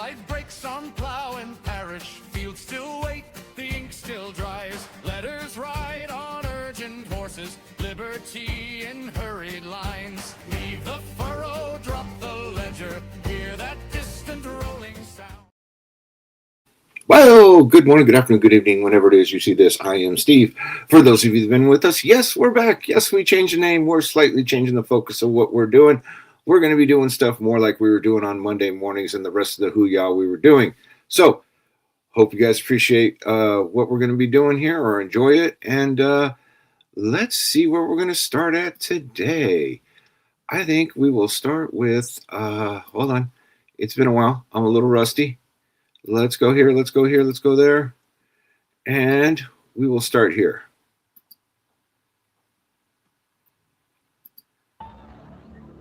Life breaks on plow and parish, fields still wait, the ink still dries. Letters ride on urgent horses, liberty in hurried lines. Leave the furrow, drop the ledger, hear that distant rolling sound. Well, good morning, good afternoon, good evening, whenever it is you see this. I am Steve. For those of you that have been with us, yes, we're back. Yes, we changed the name. We're slightly changing the focus of what we're doing. We're going to be doing stuff more like we were doing on Monday mornings and the rest of the hoo-yah we were doing. So, hope you guys appreciate what we're going to be doing here or enjoy it. And let's see where we're going to start at today. I think we will start with, hold on. It's been a while. I'm a little rusty. Let's go here, let's go here, let's go there. And we will start here.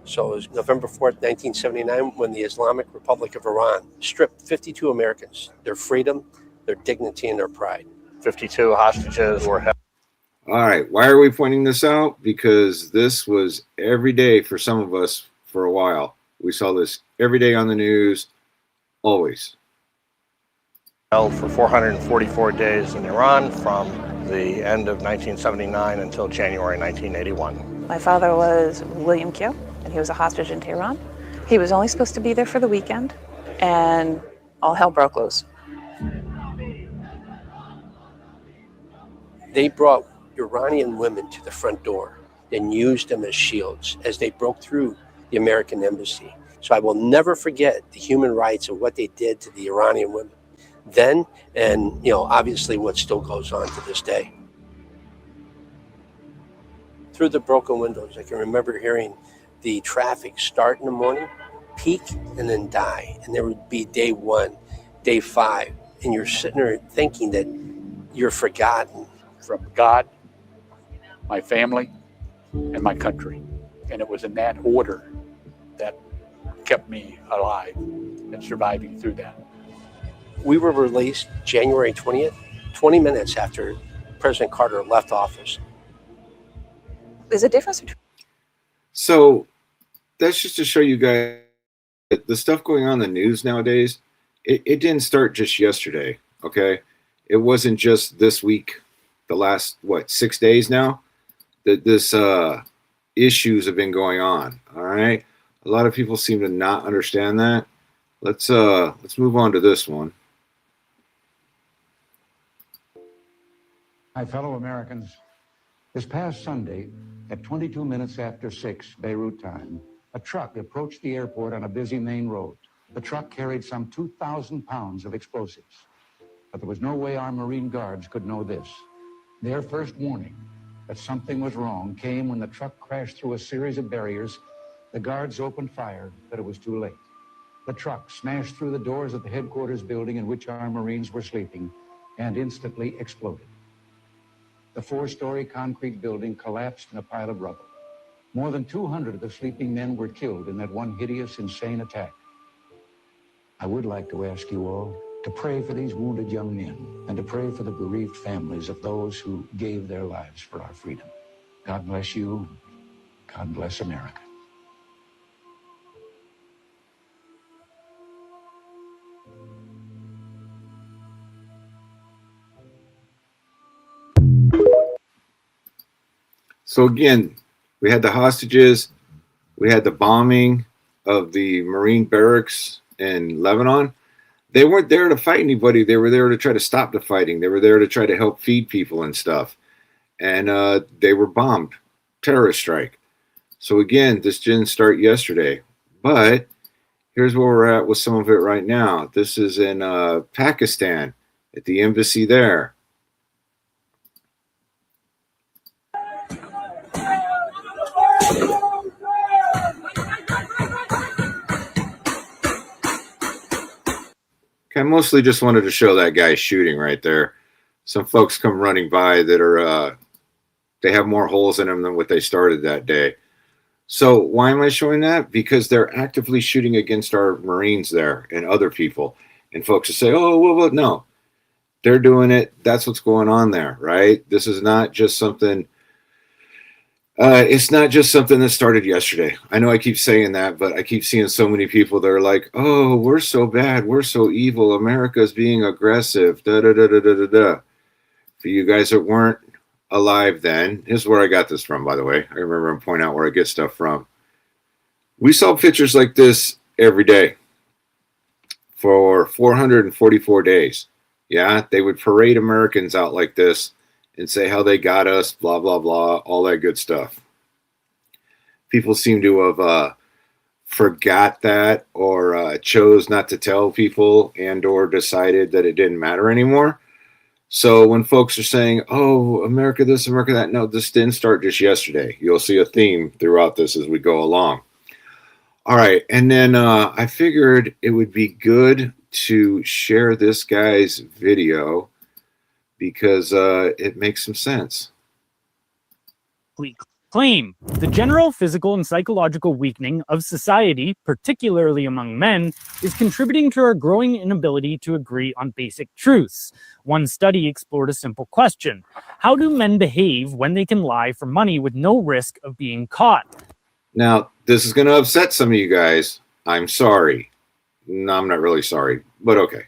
So it was November 4th, 1979, when the Islamic Republic of Iran stripped 52 Americans, their freedom, their dignity, and their pride. 52 hostages were held. All right, why are we pointing this out? Because this was every day for some of us for a while. We saw this every day on the news, always. Held for 444 days in Iran from the end of 1979 until January 1981. My father was William Kyo, and he was a hostage in Tehran. He was only supposed to be there for the weekend, and all hell broke loose. They brought Iranian women to the front door and used them as shields as they broke through the American embassy. So I will never forget the human rights and what they did to the Iranian women then, and obviously what still goes on to this day. Through the broken windows, I can remember hearing the traffic start in the morning, peak, and then die. And there would be day 1, day 5, and you're sitting there thinking that you're forgotten. From God, my family, and my country. And it was in that order that kept me alive and surviving through that. We were released January 20th, 20 minutes after President Carter left office. There's a difference between... So that's just to show you guys that the stuff going on in the news nowadays, it didn't start just yesterday, okay? It wasn't just this week, the last, 6 days now, that this issues have been going on, all right? A lot of people seem to not understand that. Let's move on to this one. My fellow Americans, this past Sunday, at 22 minutes after 6 Beirut time, a truck approached the airport on a busy main road. The truck carried some 2,000 pounds of explosives. But there was no way our Marine guards could know this. Their first warning that something was wrong came when the truck crashed through a series of barriers. The guards opened fire, but it was too late. The truck smashed through the doors of the headquarters building in which our Marines were sleeping and instantly exploded. The 4-story concrete building collapsed in a pile of rubble. More than 200 of the sleeping men were killed in that one hideous, insane attack. I would like to ask you all to pray for these wounded young men and to pray for the bereaved families of those who gave their lives for our freedom. God bless you. God bless America. So again, we had the hostages, we had the bombing of the Marine barracks in Lebanon. They weren't there to fight anybody. They were there to try to stop the fighting. They were there to try to help feed people and stuff. And they were bombed. Terrorist strike. So again, this didn't start yesterday. But here's where we're at with some of it right now. This is in Pakistan at the embassy there. I mostly just wanted to show that guy shooting right there. Some folks come running by that are, they have more holes in them than what they started that day. So why am I showing that? Because they're actively shooting against our Marines there and other people. And folks will say, oh, well, no. They're doing it. That's what's going on there, right? This is not just something It's not just something that started yesterday. I know I keep saying that, but I keep seeing so many people that are like, "Oh, we're so bad, we're so evil. America's being aggressive." Da da da da da da da. For you guys that weren't alive then, here's where I got this from. By the way, I remember I'm pointing out where I get stuff from. We saw pictures like this every day for 444 days. Yeah, they would parade Americans out like this and say how they got us, blah, blah, blah, all that good stuff. People seem to have forgot that or chose not to tell people and or decided that it didn't matter anymore. So when folks are saying, oh, America this, America that, no, this didn't start just yesterday. You'll see a theme throughout this as we go along. All right, and then I figured it would be good to share this guy's video because it makes some sense. Claim the general physical and psychological weakening of society, particularly among men, is contributing to our growing inability to agree on basic truths. One study explored a simple question: how do men behave when they can lie for money with no risk of being caught? Now, this is going to upset some of you guys. I'm sorry. No, I'm not really sorry, but okay.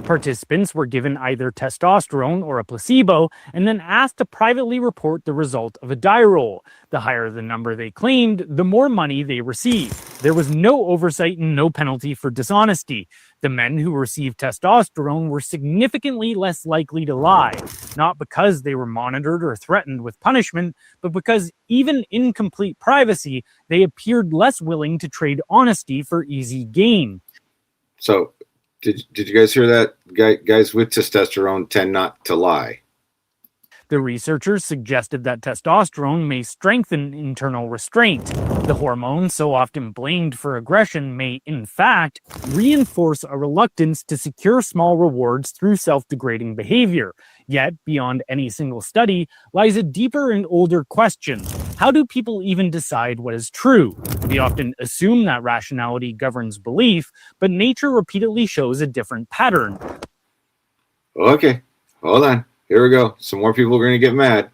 Participants were given either testosterone or a placebo and then asked to privately report the result of a die roll. The higher the number they claimed, the more money they received. There was no oversight and no penalty for dishonesty. The men who received testosterone were significantly less likely to lie, not because they were monitored or threatened with punishment, but because even in complete privacy, they appeared less willing to trade honesty for easy gain. So, did you guys hear that? Guys with testosterone tend not to lie. The researchers suggested that testosterone may strengthen internal restraint. The hormone, so often blamed for aggression, may, in fact, reinforce a reluctance to secure small rewards through self-degrading behavior. Yet, beyond any single study, lies a deeper and older question. How do people even decide what is true? We often assume that rationality governs belief, but nature repeatedly shows a different pattern. Okay, hold on. Here we go. Some more people are going to get mad.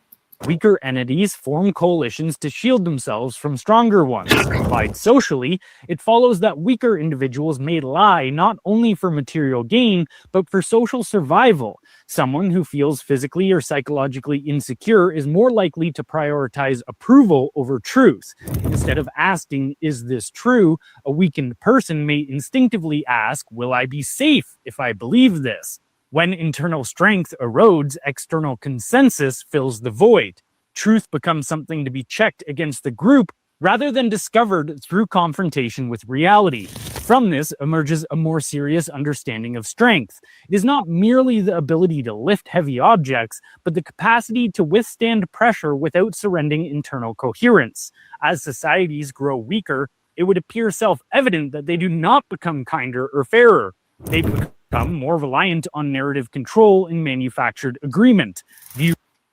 Weaker entities form coalitions to shield themselves from stronger ones. Applied socially, it follows that weaker individuals may lie not only for material gain, but for social survival. Someone who feels physically or psychologically insecure is more likely to prioritize approval over truth. Instead of asking, "Is this true?" a weakened person may instinctively ask, "Will I be safe if I believe this?" When internal strength erodes, external consensus fills the void. Truth becomes something to be checked against the group rather than discovered through confrontation with reality. From this emerges a more serious understanding of strength. It is not merely the ability to lift heavy objects, but the capacity to withstand pressure without surrendering internal coherence. As societies grow weaker, it would appear self-evident that they do not become kinder or fairer. They become more reliant on narrative control and manufactured agreement.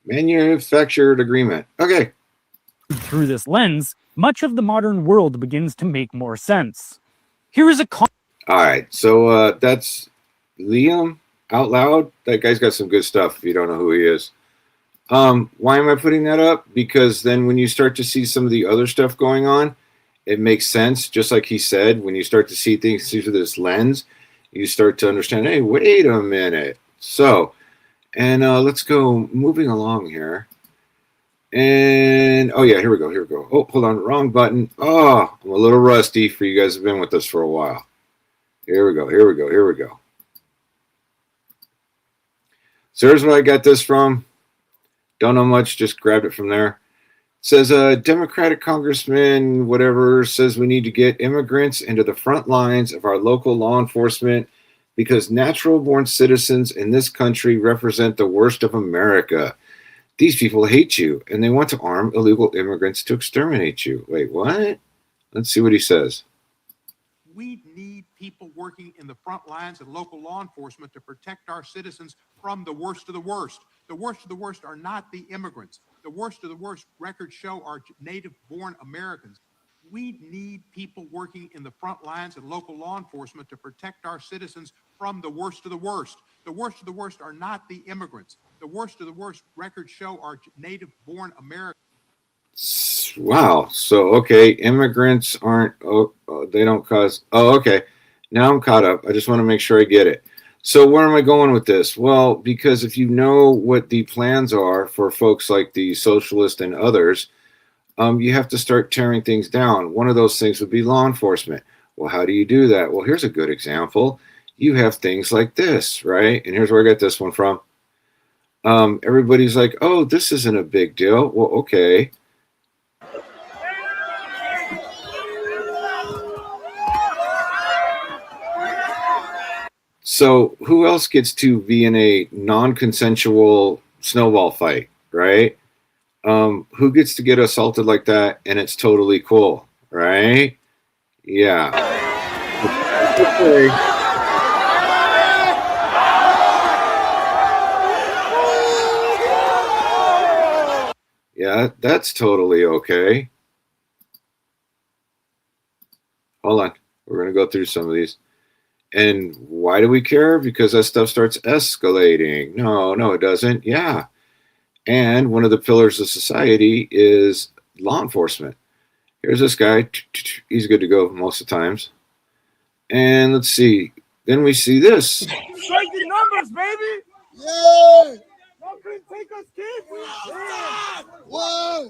Manufactured agreement. Okay. Through this lens, much of the modern world begins to make more sense. Here is a all right, so that's Liam Out Loud. That guy's got some good stuff if you don't know who he is. Why am I putting that up? Because then when you start to see some of the other stuff going on, it makes sense. Just like he said, when you start to see things through this lens, you start to understand, hey, wait a minute. So, and let's go moving along here. And, oh yeah, here we go. Oh, hold on, wrong button. Oh, I'm a little rusty for you guys who have been with us for a while. Here we go. So here's where I got this from. Don't know much, just grabbed it from there. It says a Democratic congressman, whatever, says we need to get immigrants into the front lines of our local law enforcement because natural-born citizens in this country represent the worst of America. These people hate you, and they want to arm illegal immigrants to exterminate you. Wait, what? Let's see what he says. We need people working in the front lines and local law enforcement to protect our citizens from the worst of the worst. The worst of the worst are not the immigrants. The worst of the worst records show are native-born Americans. We need people working in the front lines and local law enforcement to protect our citizens from the worst of the worst. The worst of the worst are not the immigrants. The worst of the worst records show are native-born Americans. Wow. So, okay, immigrants aren't, they don't cause, okay. Now I'm caught up. I just want to make sure I get it. So, where am I going with this? Well, because if you know what the plans are for folks like the socialist and others, you have to start tearing things down. One of those things would be law enforcement. Well, how do you do that? Well, here's a good example. You have things like this, right? And here's where I got this one from. Everybody's like, oh, this isn't a big deal. Well, okay. So who else gets to be in a non-consensual snowball fight, right? Who gets to get assaulted like that and it's totally cool, right? Yeah. Okay. Yeah, that's totally okay. Hold on. We're going to go through some of these. And why do we care? Because that stuff starts escalating. No, it doesn't. Yeah. And one of the pillars of society is law enforcement. Here's this guy. He's good to go most of the times. And let's see. Then we see this. Striking numbers, baby. Yeah. Y'all couldn't take us kids. Yeah. Whoa.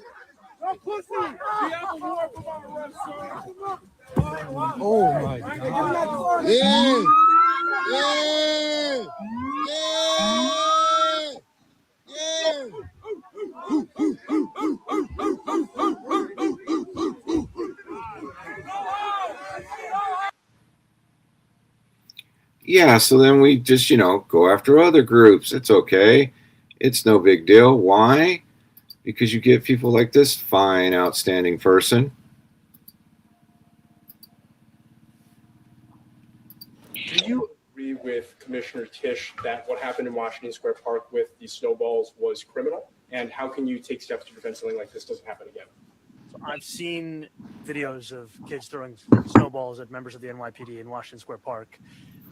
No pussy. We have a war from our refs, sir. Oh my God. Yeah. Yeah. Yeah. Yeah, so then we just, go after other groups. It's okay. It's no big deal. Why? Because you get people like this fine, outstanding person. Do you agree with Commissioner Tisch that what happened in Washington Square Park with the snowballs was criminal? And how can you take steps to prevent something like this doesn't happen again? So I've seen videos of kids throwing snowballs at members of the NYPD in Washington Square Park.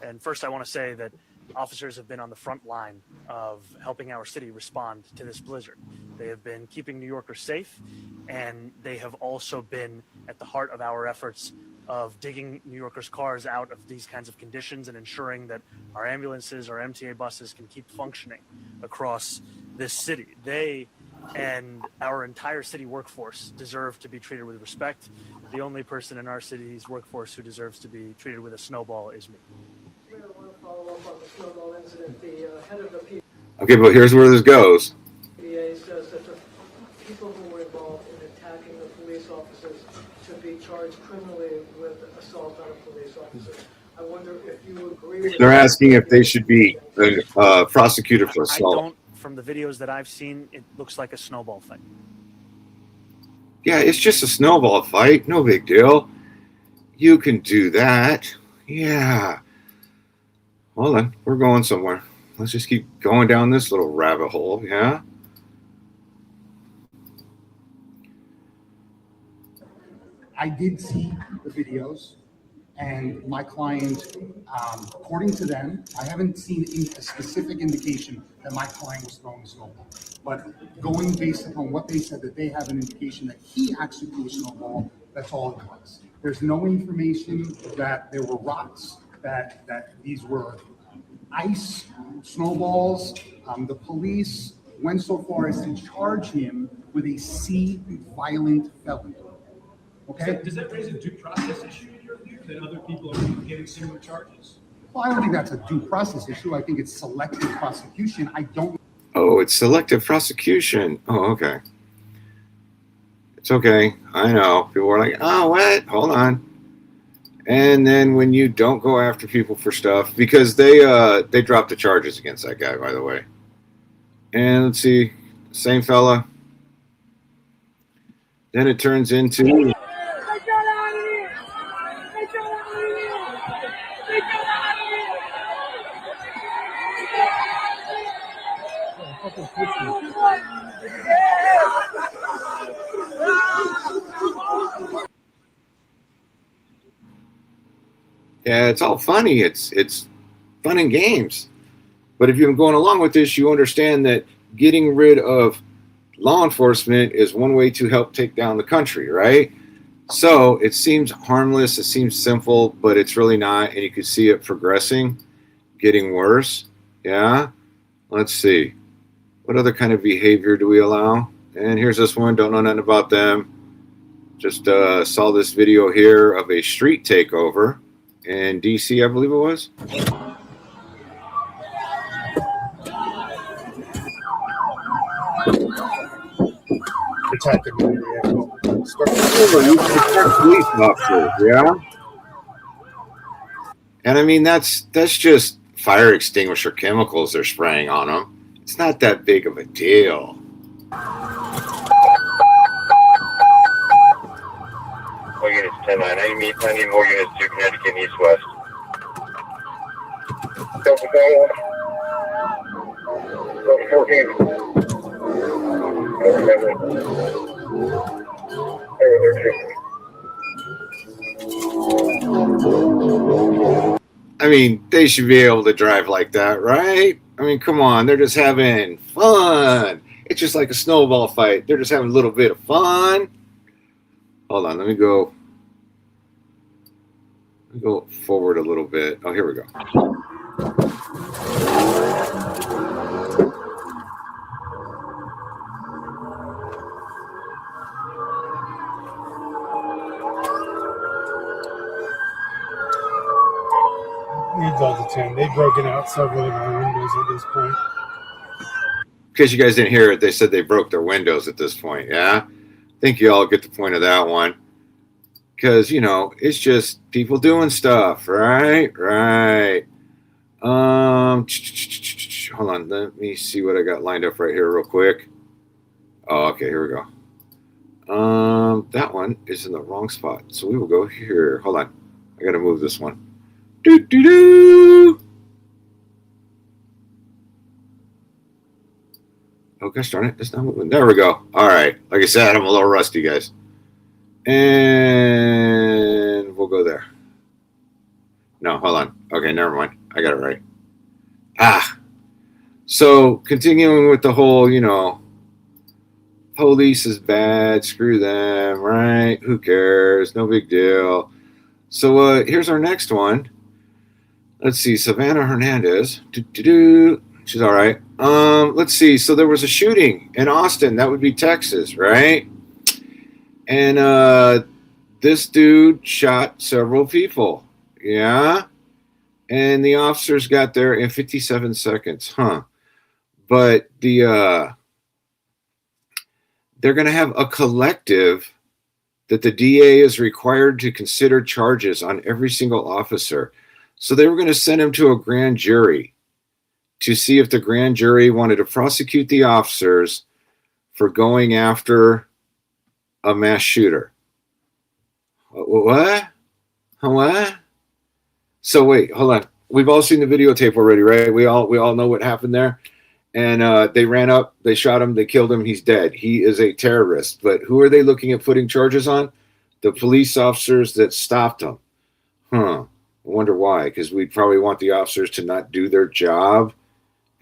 And first, I want to say that officers have been on the front line of helping our city respond to this blizzard. They have been keeping New Yorkers safe, and they have also been at the heart of our efforts of digging New Yorkers' cars out of these kinds of conditions and ensuring that our ambulances, our MTA buses can keep functioning across this city. They and our entire city workforce deserve to be treated with respect. The only person in our city's workforce who deserves to be treated with a snowball is me. Okay, but here's where this goes. PA says that the people who were involved in attacking the police officers should be charged criminally with assault on a police officer. I wonder if you agree with They're asking if they should be prosecuted for assault. I don't. From the videos that I've seen, it looks like a snowball fight. Yeah, it's just a snowball fight. No big deal. You can do that. Yeah. Hold on. We're going somewhere. Let's just keep going down this little rabbit hole. Yeah. I did see the videos, and my client, according to them, I haven't seen a specific indication that my client was throwing a snowball. But going based upon what they said, that they have an indication that he actually threw a snowball, that's all it was. There's no information that there were rocks, that these were ice snowballs. The police went so far as to charge him with a C violent felony. Okay? Does that raise a due process issue in your view, that other people are getting similar charges? Well, I don't think that's a due process issue. I think it's selective prosecution. I don't. Oh, it's selective prosecution. Oh, okay. It's okay. I know. People are like, oh, what? Hold on. And then when you don't go after people for stuff, because they dropped the charges against that guy, by the way. And let's see, same fella. Then it turns into. Yeah, it's all funny. It's fun and games. But if you're going along with this, you understand that getting rid of law enforcement is one way to help take down the country, right? So it seems harmless, it seems simple, but it's really not, and you can see it progressing, getting worse. Yeah. Let's see. What other kind of behavior do we allow? And here's this one. Don't know nothing about them. Just saw this video here of a street takeover in DC, I believe it was. Protecting police officers, yeah. And I mean, that's just fire extinguisher chemicals they're spraying on them. It's not that big of a deal. All units 10-9. I need more units to Connecticut east-west. Go 14. I mean, they should be able to drive like that, right? I mean, come on. They're just having fun. It's just like a snowball fight. They're just having a little bit of fun. Hold on. Let me go forward a little bit. Oh, here we go. Needs all the 10. They've broken out several of our windows at this point. In case you guys didn't hear it, they said they broke their windows at this point. Yeah. I think you all get the point of that one. Because, you know, it's just people doing stuff, right? Right. Hold on. Let me see what I got lined up right here real quick. Oh, okay. Here we go. That one is in the wrong spot. So we will go here. Hold on. I got to move this one. Oh, gosh darn it. It's not moving. There we go. All right. Like I said, I'm a little rusty, guys. And we'll go there. No, hold on. Okay, never mind. I got it right. So continuing with the whole, you know, police is bad. Screw them, right? Who cares? No big deal. So here's our next one. Let's see. Savannah Hernandez. She's all right. Let's see. So there was a shooting in Austin. That would be Texas, right? And this dude shot several people. Yeah. And the officers got there in 57 seconds. Huh. But they're going to have a collective that the DA is required to consider charges on every single officer. So they were going to send him to a grand jury to see if the grand jury wanted to prosecute the officers for going after a mass shooter. What? What? So wait, hold on. We've all seen the videotape already, right? We all know what happened there. And they ran up, they shot him, they killed him, he's dead. He is a terrorist. But who are they looking at putting charges on? The police officers that stopped him. Huh. I wonder why. Because we'd probably want the officers to not do their job.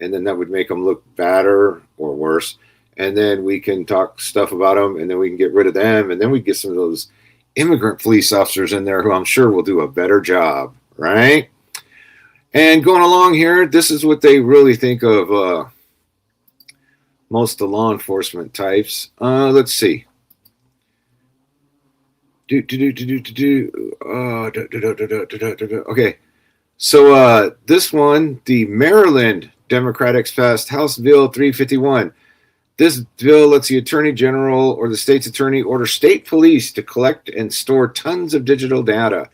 And then that would make them look badder or worse. And then we can talk stuff about them, and then we can get rid of them, and then we get some of those immigrant police officers in there who I'm sure will do a better job, right? And going along here, this is what they really think of most of the law enforcement types. Let's see. Okay. So this one, the Maryland Democrats passed House Bill 351. This bill lets the Attorney General or the state's attorney order state police to collect and store tons of digital data,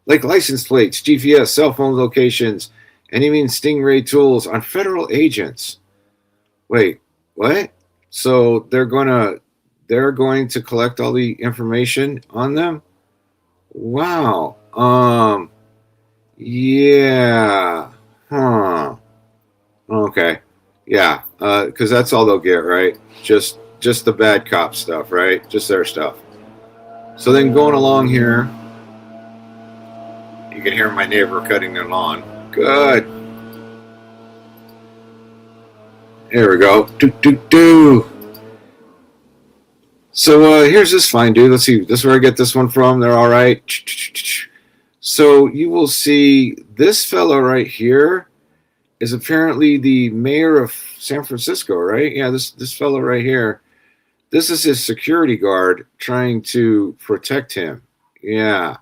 like license plates, GPS, cell phone locations, and even Stingray tools on federal agents. Wait, what? So they're going to collect all the information on them? Wow. Yeah. Huh. Okay. Yeah, because that's all they'll get, right? Just the bad cop stuff, right? Just their stuff. So then going along here, you can hear my neighbor cutting their lawn. Good. There we go. So here's this fine dude. Let's see. This is where I get this one from. They're all right. So you will see this fellow right here is apparently the mayor of San Francisco, right? Yeah, this fellow right here. This is his security guard trying to protect him. Yeah.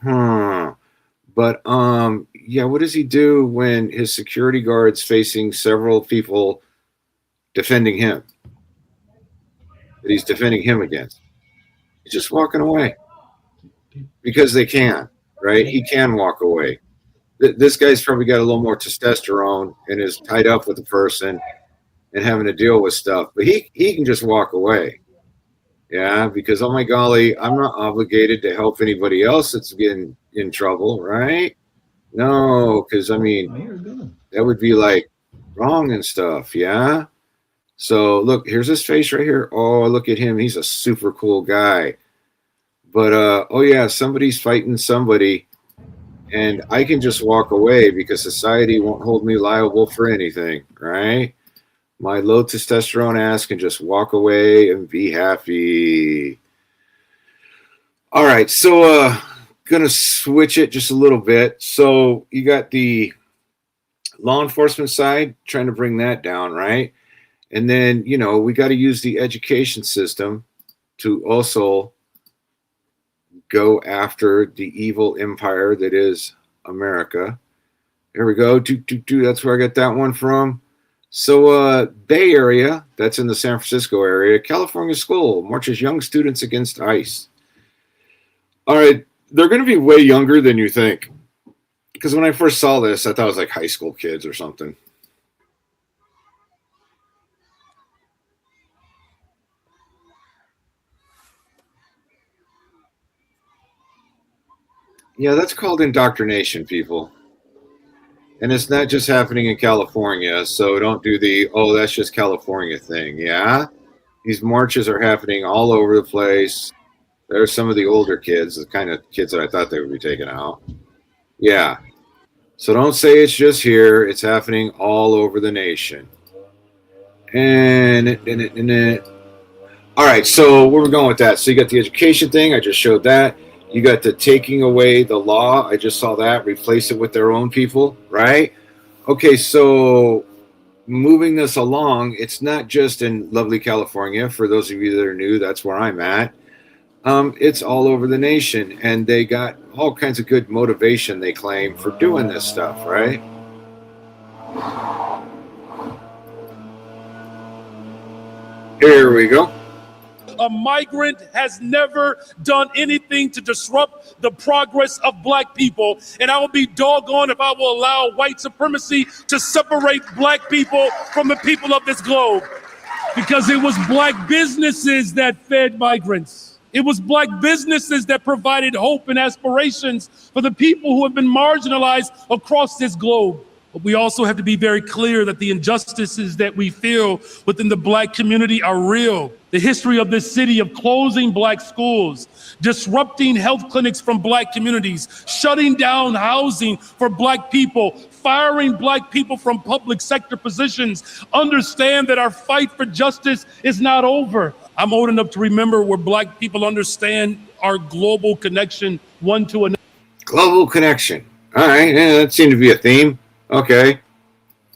But yeah, what does he do when his security guard's facing several people defending him? That he's defending him against. He's just walking away. Because they can, right? He can walk away. This guy's probably got a little more testosterone and is tied up with the person and having to deal with stuff. But he can just walk away. Yeah, because, oh my golly, I'm not obligated to help anybody else that's getting in trouble, right? No, because, I mean, that would be like wrong and stuff, yeah? So, look, here's his face right here. Oh, look at him. He's a super cool guy. But, oh yeah, somebody's fighting somebody, and I can just walk away because society won't hold me liable for anything, right? My low testosterone ass can just walk away and be happy. All right, so gonna switch it just a little bit. So you got the law enforcement side, trying to bring that down, right? And then, you know, we got to use the education system to also go after the evil empire that is America. Here we go. That's where I got that one from. So Bay Area, that's in the San Francisco area, California school marches young students against ICE. All right, they're going to be way younger than you think. Because when I first saw this, I thought it was like high school kids or something. Yeah, that's called indoctrination, people. And it's not just happening in California, so don't do the, oh, that's just California thing, yeah? These marches are happening all over the place. There's some of the older kids, the kind of kids that I thought they would be taking out. Yeah. So don't say it's just here. It's happening all over the nation. All right, so where we're going with that. So you got the education thing. I just showed that. You got the taking away the law. I just saw that. Replace it with their own people, right? Okay, so moving this along, it's not just in lovely California. For those of you that are new, that's where I'm at. It's all over the nation, and they got all kinds of good motivation, they claim, for doing this stuff, right? Here we go. A migrant has never done anything to disrupt the progress of black people. And I will be doggone if I will allow white supremacy to separate black people from the people of this globe. Because it was black businesses that fed migrants. It was black businesses that provided hope and aspirations for the people who have been marginalized across this globe. But we also have to be very clear that the injustices that we feel within the black community are real. The history of this city of closing black schools, disrupting health clinics from black communities, shutting down housing for black people, firing black people from public sector positions. Understand that our fight for justice is not over. I'm old enough to remember where black people understand our global connection one to another. Global connection. All right, yeah, that seemed to be a theme. Okay.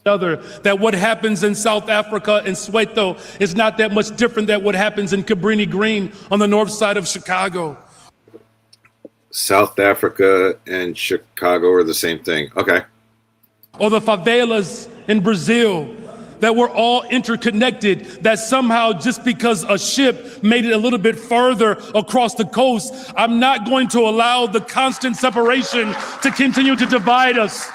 That what happens in South Africa and Soweto is not that much different than what happens in Cabrini Green on the north side of Chicago. South Africa and Chicago are the same thing. Okay. Or the favelas in Brazil, that we're all interconnected, that somehow just because a ship made it a little bit further across the coast, I'm not going to allow the constant separation to continue to divide us.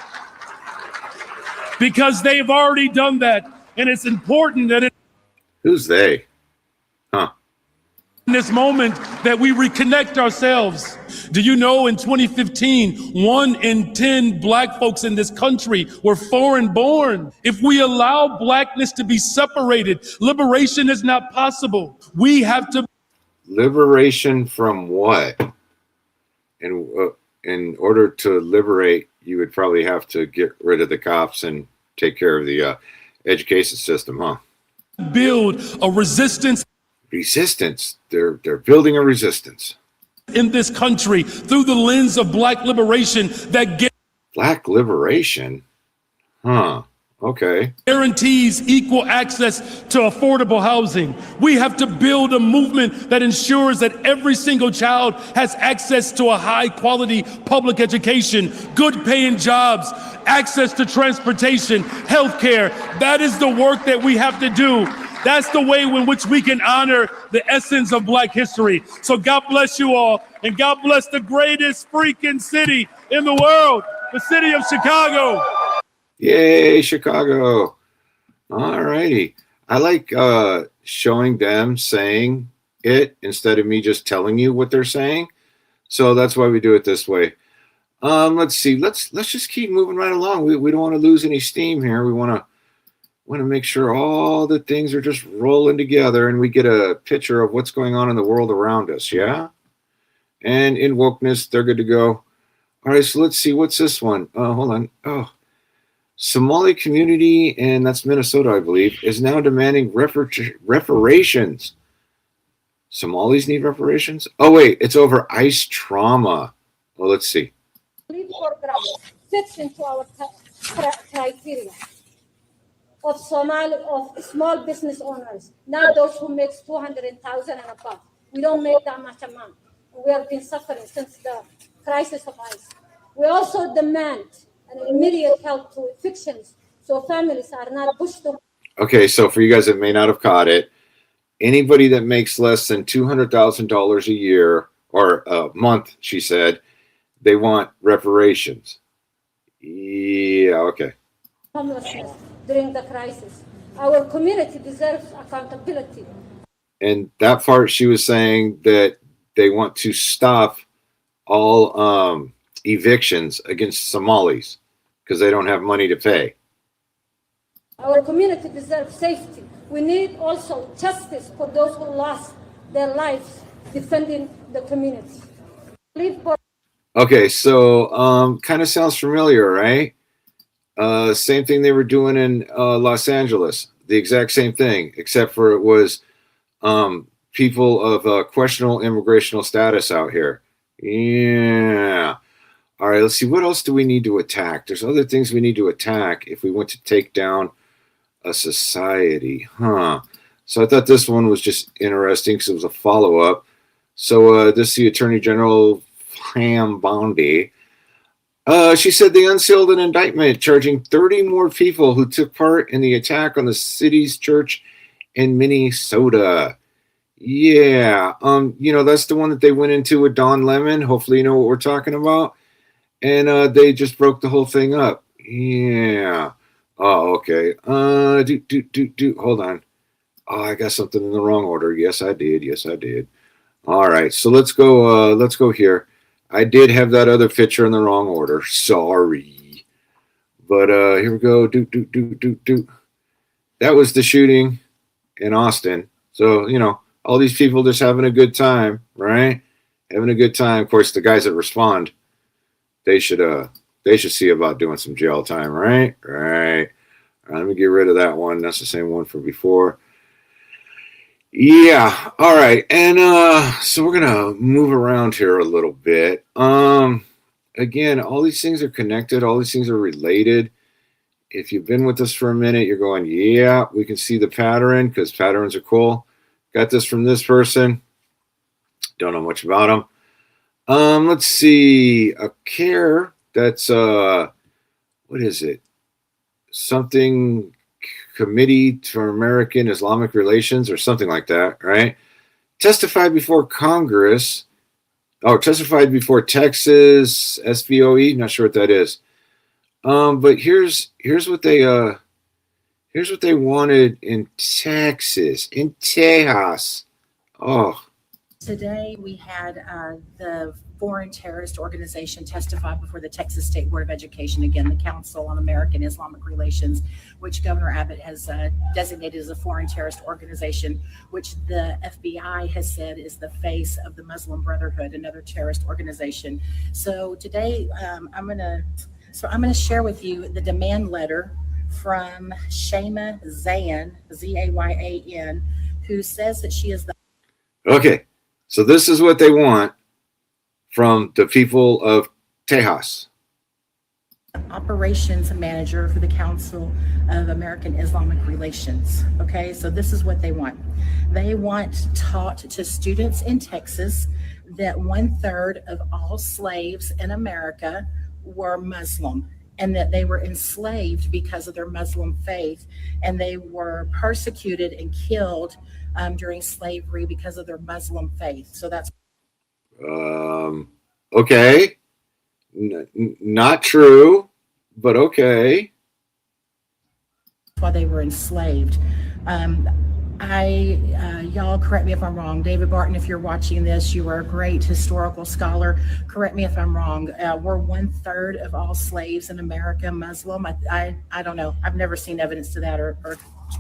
Because they've already done that. And it's important that Who's they? Huh. In this moment that we reconnect ourselves. Do you know in 2015, 1 in 10 black folks in this country were foreign born? If we allow blackness to be separated, liberation is not possible. We have to. Liberation from what? In order to liberate, you would probably have to get rid of the cops and take care of the education system, huh? Build a resistance. Resistance. They're building a resistance. In this country through the lens of black liberation that Black liberation? Huh. Okay. guarantees equal access to affordable housing. We have to build a movement that ensures that every single child has access to a high quality public education, good paying jobs, access to transportation, healthcare. That is the work that we have to do. That's the way in which we can honor the essence of Black history. So God bless you all, and God bless the greatest freaking city in the world, the city of Chicago. Yay, Chicago. All righty. I like showing them saying it instead of me just telling you what they're saying. So that's why we do it this way. Let's see. Let's just keep moving right along. We don't want to lose any steam here. We want to make sure all the things are just rolling together and we get a picture of what's going on in the world around us. Yeah. And in wokeness, they're good to go. All right. So let's see. What's this one? Hold on. Oh. Somali community, and that's Minnesota, I believe, is now demanding reparations. Somalis need reparations? Oh, wait, it's over ICE trauma. Well, let's see. Program fits into our criteria of small business owners, not those who make 200,000 and above. We don't make that much amount. We have been suffering since the crisis of ICE. We also demand an immediate help to evictions so families are not pushed to. Okay, so for you guys that may not have caught it, anybody that makes less than $200,000 a year or a month, she said, they want reparations. Yeah, okay. Homelessness during the crisis. Our community deserves accountability. And that part, she was saying that they want to stop all evictions against Somalis because they don't have money to pay. Our community deserves safety. We need also justice for those who lost their lives defending the community. Okay, so kind of sounds familiar, right? Same thing they were doing in Los Angeles. The exact same thing, except for it was people of questionable immigrational status out here. Yeah. All right, let's see. What else do we need to attack? There's other things we need to attack if we want to take down a society. Huh. So I thought this one was just interesting because it was a follow-up. So this is the Attorney General Pam Bondi. She said they unsealed an indictment charging 30 more people who took part in the attack on the city's church in Minnesota. Yeah. That's the one that they went into with Don Lemon. Hopefully you know what we're talking about. And they just broke the whole thing up. Yeah. Oh, okay. Hold on. Oh, I got something in the wrong order. Yes, I did. All right. So let's go here. I did have that other picture in the wrong order. Sorry. But here we go. That was the shooting in Austin. So, all these people just having a good time, right? Having a good time. Of course, the guys that respond, they should see about doing some jail time, right? Right. All right, let me get rid of that one. That's the same one from before. Yeah. All right. And so we're gonna move around here a little bit. Again, all these things are connected, all these things are related. If you've been with us for a minute, you're going, yeah, we can see the pattern because patterns are cool. Got this from this person. Don't know much about them. Let's see. A CARE, that's what is it? Something Committee for American Islamic Relations or something like that, right? Testified before Congress. Oh, testified before Texas SBOE. Not sure what that is. But here's what they wanted in Texas, in Tejas. Oh. Today we had the Foreign Terrorist Organization testify before the Texas State Board of Education, again, the Council on American Islamic Relations, which Governor Abbott has designated as a foreign terrorist organization, which the FBI has said is the face of the Muslim Brotherhood, another terrorist organization. So today I'm going to share with you the demand letter from Shema Zayan, Z-A-Y-A-N, who says that she is the Okay, so this is what they want from the people of Tejas. Operations manager for the Council of American Islamic Relations. Okay, so this is what they want. They want taught to students in Texas that 1/3 of all slaves in America were Muslim, and that they were enslaved because of their Muslim faith, and they were persecuted and killed during slavery because of their Muslim faith. So that's Okay. Not true, but okay. why they were enslaved. Y'all correct me if I'm wrong. David Barton, if you're watching this, you are a great historical scholar. Correct me if I'm wrong. We're 1/3 of all slaves in America Muslim. I don't know. I've never seen evidence to that or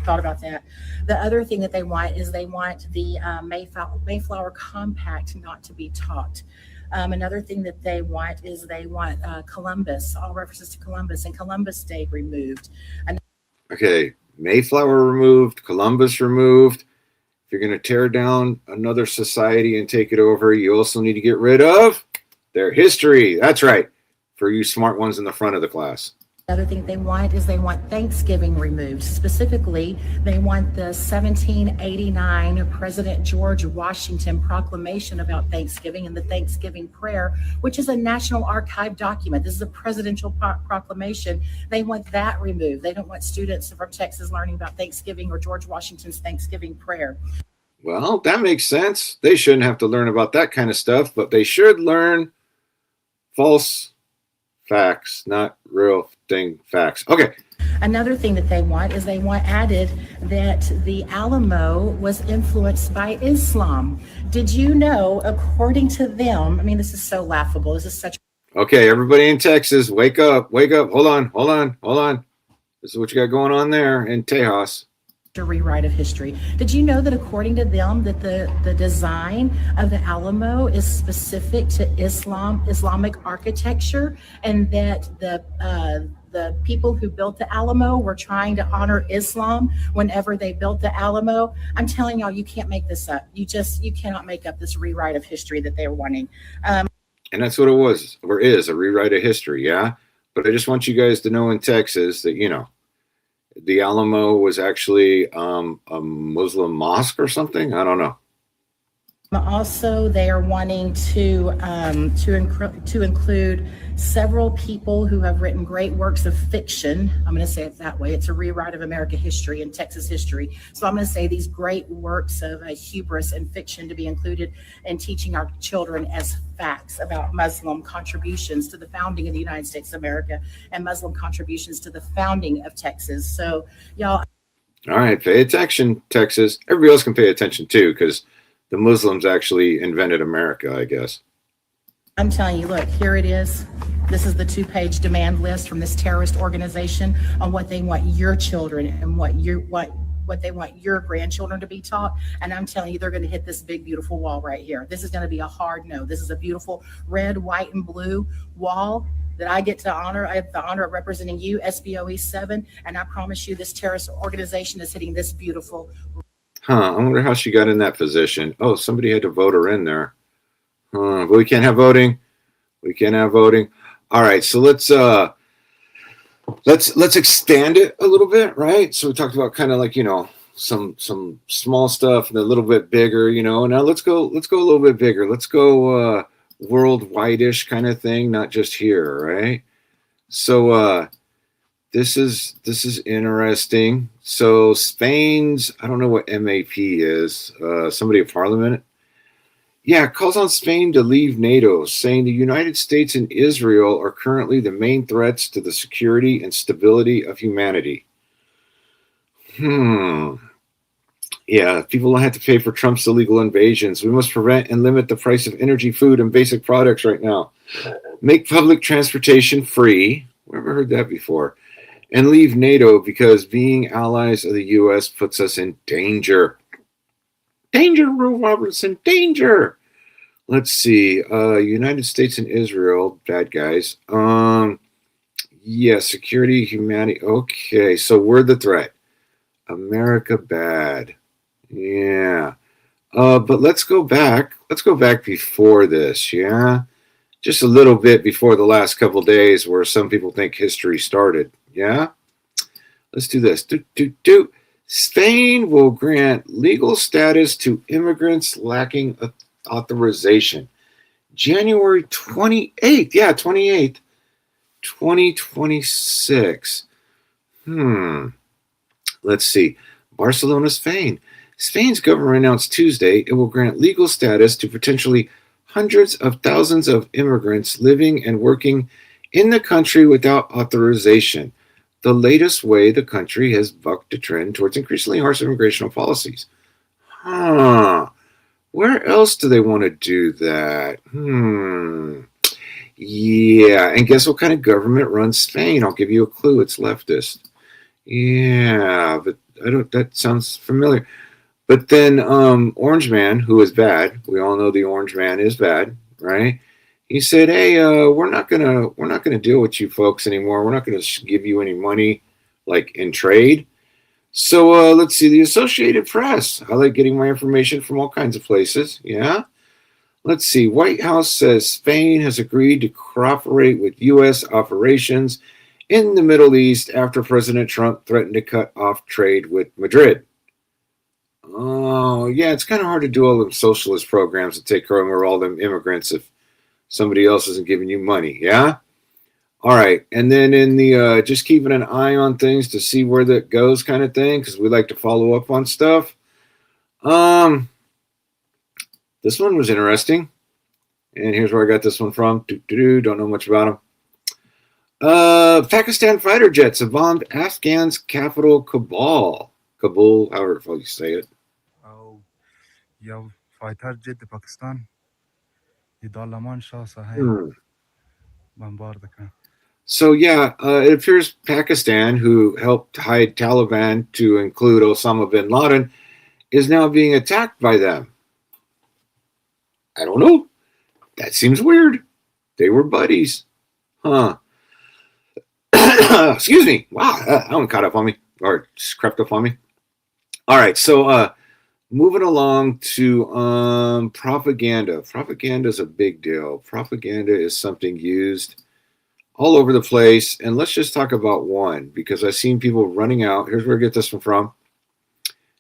thought about that. The other thing that they want is they want the Mayflower Compact not to be taught. Another thing that they want is they want Columbus, all references to Columbus and Columbus Day removed. Okay, Mayflower removed, Columbus removed. If you're going to tear down another society and take it over, you also need to get rid of their history. That's right, for you smart ones in the front of the class. Another thing they want is they want Thanksgiving removed. Specifically, they want the 1789 President George Washington proclamation about Thanksgiving and the Thanksgiving prayer, which is a National Archive document. This is a presidential proclamation. They want that removed. They don't want students from Texas learning about Thanksgiving or George Washington's Thanksgiving prayer. Well, that makes sense. They shouldn't have to learn about that kind of stuff, but they should learn false facts, not real thing facts. Okay. Another thing that they want is they want added that the Alamo was influenced by Islam. Did you know, according to them, I mean, this is so laughable. This is such. Okay, everybody in Texas, wake up, wake up. Hold on. This is what you got going on there in Tejas. A rewrite of history. Did you know that according to them that the design of the Alamo is specific to Islamic architecture, and that the people who built the Alamo were trying to honor Islam whenever they built the Alamo? I'm telling y'all, you can't make this up. You cannot make up this rewrite of history that they were wanting. And that's what it was, or is, a rewrite of history, yeah? But I just want you guys to know in Texas that, you know, the Alamo was actually a Muslim mosque or something. I don't know. Also, they are wanting to include several people who have written great works of fiction. I'm going to say it that way. It's a rewrite of American history and Texas history. So I'm going to say these great works of hubris and fiction to be included in teaching our children as facts about Muslim contributions to the founding of the United States of America and Muslim contributions to the founding of Texas. So y'all. All right, pay attention, Texas. Everybody else can pay attention too, because the Muslims actually invented America, I guess. I'm telling you, look, here it is. This is the 2-page demand list from this terrorist organization on what they want your children and what they want your grandchildren to be taught. And I'm telling you, they're going to hit this big, beautiful wall right here. This is going to be a hard no. This is a beautiful red, white, and blue wall that I get to honor. I have the honor of representing you, SBOE 7, and I promise you this terrorist organization is hitting this beautiful. I wonder how she got in that position. Oh, somebody had to vote her in there. But we can't have voting. We can't have voting. All right, so let's extend it a little bit, right? So we talked about kind of like, you know, some small stuff and a little bit bigger, you know. Now let's go a little bit bigger. Let's go worldwide-ish kind of thing, not just here, right? So this is interesting. So Spain's, I don't know what MAP is, somebody of Parliament. Yeah, calls on Spain to leave NATO, saying the United States and Israel are currently the main threats to the security and stability of humanity. Yeah, people don't have to pay for Trump's illegal invasions. We must prevent and limit the price of energy, food, and basic products right now. Make public transportation free. Never heard that before. And leave NATO because being allies of the U.S. puts us in danger. Danger, Rue Robertson, danger. Let's see. United States and Israel, bad guys. Yeah, security, humanity. Okay, so we're the threat. America, bad. Yeah. But let's go back. Let's go back before this, yeah? Just a little bit before the last couple days where some people think history started, yeah? Let's do this. Spain will grant legal status to immigrants lacking authorization. January 28th. Yeah, 28th. 2026. Let's see. Barcelona, Spain. Spain's government announced Tuesday it will grant legal status to potentially hundreds of thousands of immigrants living and working in the country without authorization, the latest way the country has bucked a trend towards increasingly harsh immigration policies. Where else do they want to do that? Yeah, and guess what kind of government runs Spain? I'll give you a clue. It's leftist. Yeah, but that sounds familiar. But then Orange Man, who is bad, we all know the Orange Man is bad, right? He said, "Hey, we're not gonna deal with you folks anymore. We're not gonna give you any money, like in trade." So let's see, the Associated Press. I like getting my information from all kinds of places. Yeah. Let's see. White House says Spain has agreed to cooperate with U.S. operations in the Middle East after President Trump threatened to cut off trade with Madrid. Oh, yeah, it's kind of hard to do all them socialist programs to take care of all them immigrants if somebody else isn't giving you money, yeah? All right, and then in the just keeping an eye on things to see where that goes kind of thing, because we like to follow up on stuff. This one was interesting, and here's where I got this one from. Don't know much about them. Pakistan fighter jets have bombed Afghan's capital, Kabul, however you say it. या fighter jet Pakistan ये दालामान शाह है bomber दका. So yeah, it appears Pakistan, who helped hide Taliban to include Osama bin Laden, is now being attacked by them. I don't know. That seems weird. They were buddies. Huh. Excuse me. Wow, that one caught up on me, or just crept up on me. All right, so moving along to propaganda. Propaganda is a big deal. Propaganda is something used all over the place. And let's just talk about one, because I've seen people running out. Here's where I get this one from.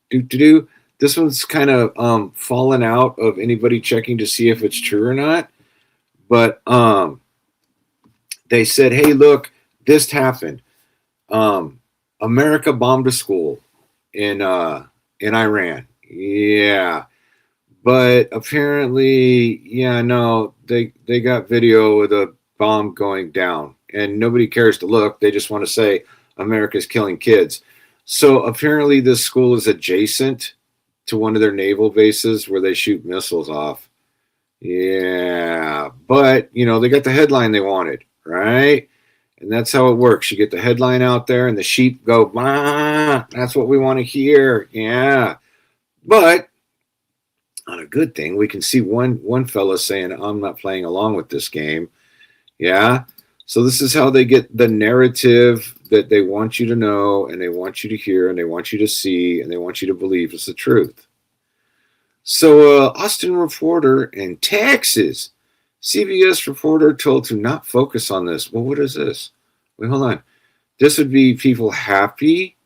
This one's kind of fallen out of anybody checking to see if it's true or not. But they said, hey, look, this happened. America bombed a school in Iran. Yeah. But apparently, yeah, no, they got video of the bomb going down, and nobody cares to look. They just want to say America's killing kids. So apparently this school is adjacent to one of their naval bases where they shoot missiles off. Yeah. But, you know, they got the headline they wanted, right? And that's how it works. You get the headline out there and the sheep go, bah, that's what we want to hear. Yeah. But on a good thing, we can see one fella saying, I'm not playing along with this game. Yeah. So this is how they get the narrative that they want you to know, and they want you to hear, and they want you to see, and they want you to believe is the truth. So Austin reporter in Texas, CBS reporter told to not focus on this. Well, what is this? Wait, hold on. This would be people happy.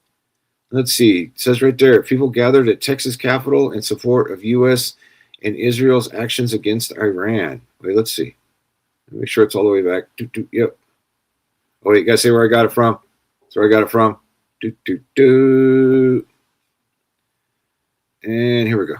Let's see. It says right there, people gathered at Texas Capitol in support of U.S. and Israel's actions against Iran. Wait, let's see. Make sure it's all the way back. Yep. Oh, wait, you gotta say where I got it from. That's where I got it from. And here we go.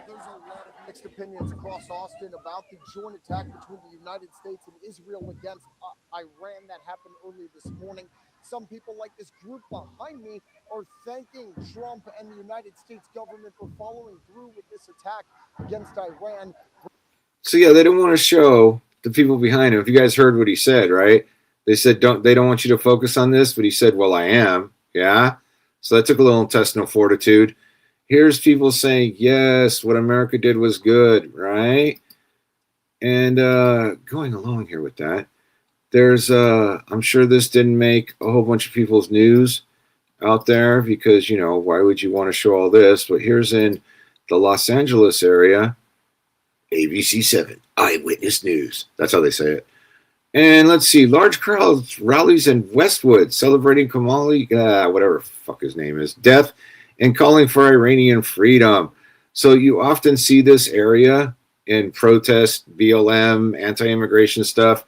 There's a lot of mixed opinions across Austin about the joint attack between the United States and Israel against Iran that happened early this morning. Some people, like this group behind me, are thanking Trump and the United States government for following through with this attack against Iran. So yeah, they didn't want to show the people behind him. If you guys heard what he said, right? They said they don't want you to focus on this, but he said, well, I am. Yeah. So that took a little intestinal fortitude. Here's people saying, yes, what America did was good, right? And going along here with that, there's I'm sure this didn't make a whole bunch of people's news out there because, why would you want to show all this? But here's in the Los Angeles area, ABC7 Eyewitness News. That's how they say it. And let's see, large crowds rallies in Westwood celebrating Kamali, whatever fuck his name is, death and calling for Iranian freedom. So you often see this area in protest, BLM, anti-immigration stuff,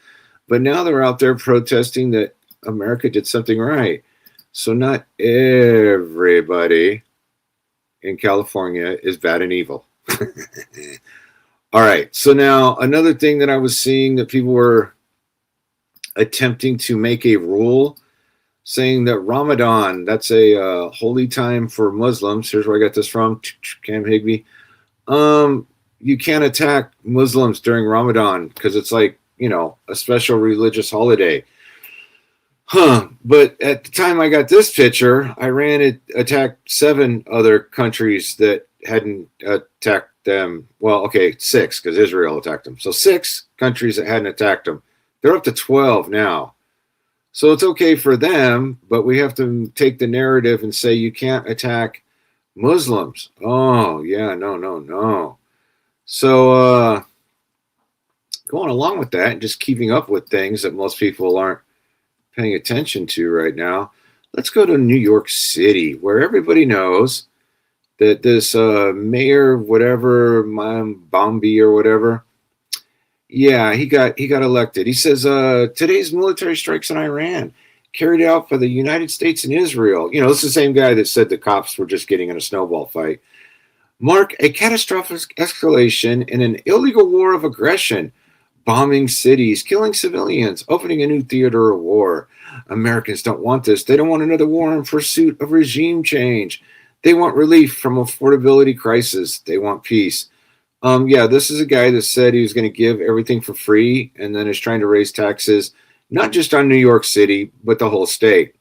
but now they're out there protesting that America did something right. So not everybody in California is bad and evil. All right, so now another thing that I was seeing that people were attempting to make a rule saying that Ramadan, that's a holy time for Muslims. Here's where I got this from, Cam Higby. You can't attack Muslims during Ramadan because it's like, a special religious holiday. But at the time I got this picture, Iran had attacked 7 other countries that hadn't attacked them. Well, okay, 6 because Israel attacked them. So 6 countries that hadn't attacked them. They're up to 12 now. So it's okay for them, but we have to take the narrative and say you can't attack Muslims. Oh, yeah, no. So going along with that and just keeping up with things that most people aren't paying attention to right now, let's go to New York City, where everybody knows that this mayor, whatever, Bombi or whatever, yeah, he got elected. He says today's military strikes in Iran carried out by the United States and Israel. This is the same guy that said the cops were just getting in a snowball fight. Mark a catastrophic escalation in an illegal war of aggression, bombing cities, killing civilians, opening a new theater of war. Americans don't want this. They don't want another war in pursuit of regime change. They want relief from affordability crisis. They want peace. Yeah, this is a guy that said he was going to give everything for free and then is trying to raise taxes, not just on New York City, but the whole state.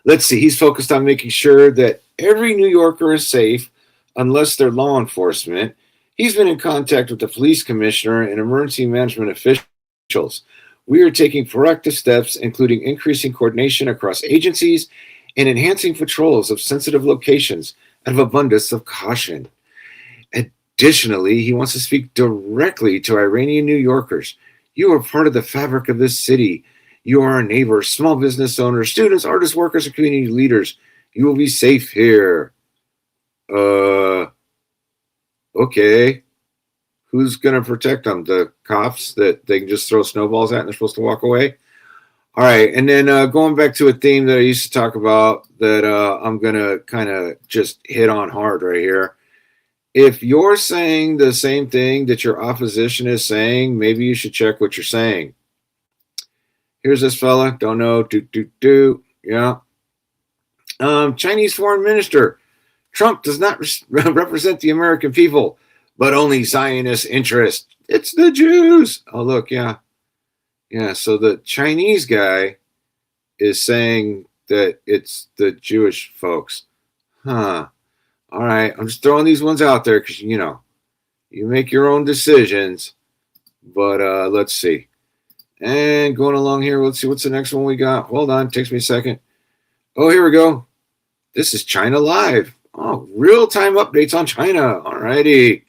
Let's see. He's focused on making sure that every New Yorker is safe unless they're law enforcement. He's been in contact with the police commissioner and emergency management officials. We are taking proactive steps, including increasing coordination across agencies and enhancing patrols of sensitive locations out of abundance of caution. Additionally, he wants to speak directly to Iranian New Yorkers. You are part of the fabric of this city. You are our neighbors, small business owners, students, artists, workers, and community leaders. You will be safe here. Okay. Who's going to protect them? The cops that they can just throw snowballs at and they're supposed to walk away? All right. And then going back to a theme that I used to talk about that I'm going to kind of just hit on hard right here. If you're saying the same thing that your opposition is saying, maybe you should check what you're saying. Here's this fella. Don't know. Yeah. Chinese foreign minister. Trump does not represent the American people, but only Zionist interest. It's the Jews. Oh, look. Yeah. Yeah. So the Chinese guy is saying that it's the Jewish folks. Huh. All right. I'm just throwing these ones out there because, you make your own decisions. But let's see. And going along here, let's see what's the next one we got. Hold on. Takes me a second. Oh, here we go. This is China Live. Oh, real-time updates on China. All righty.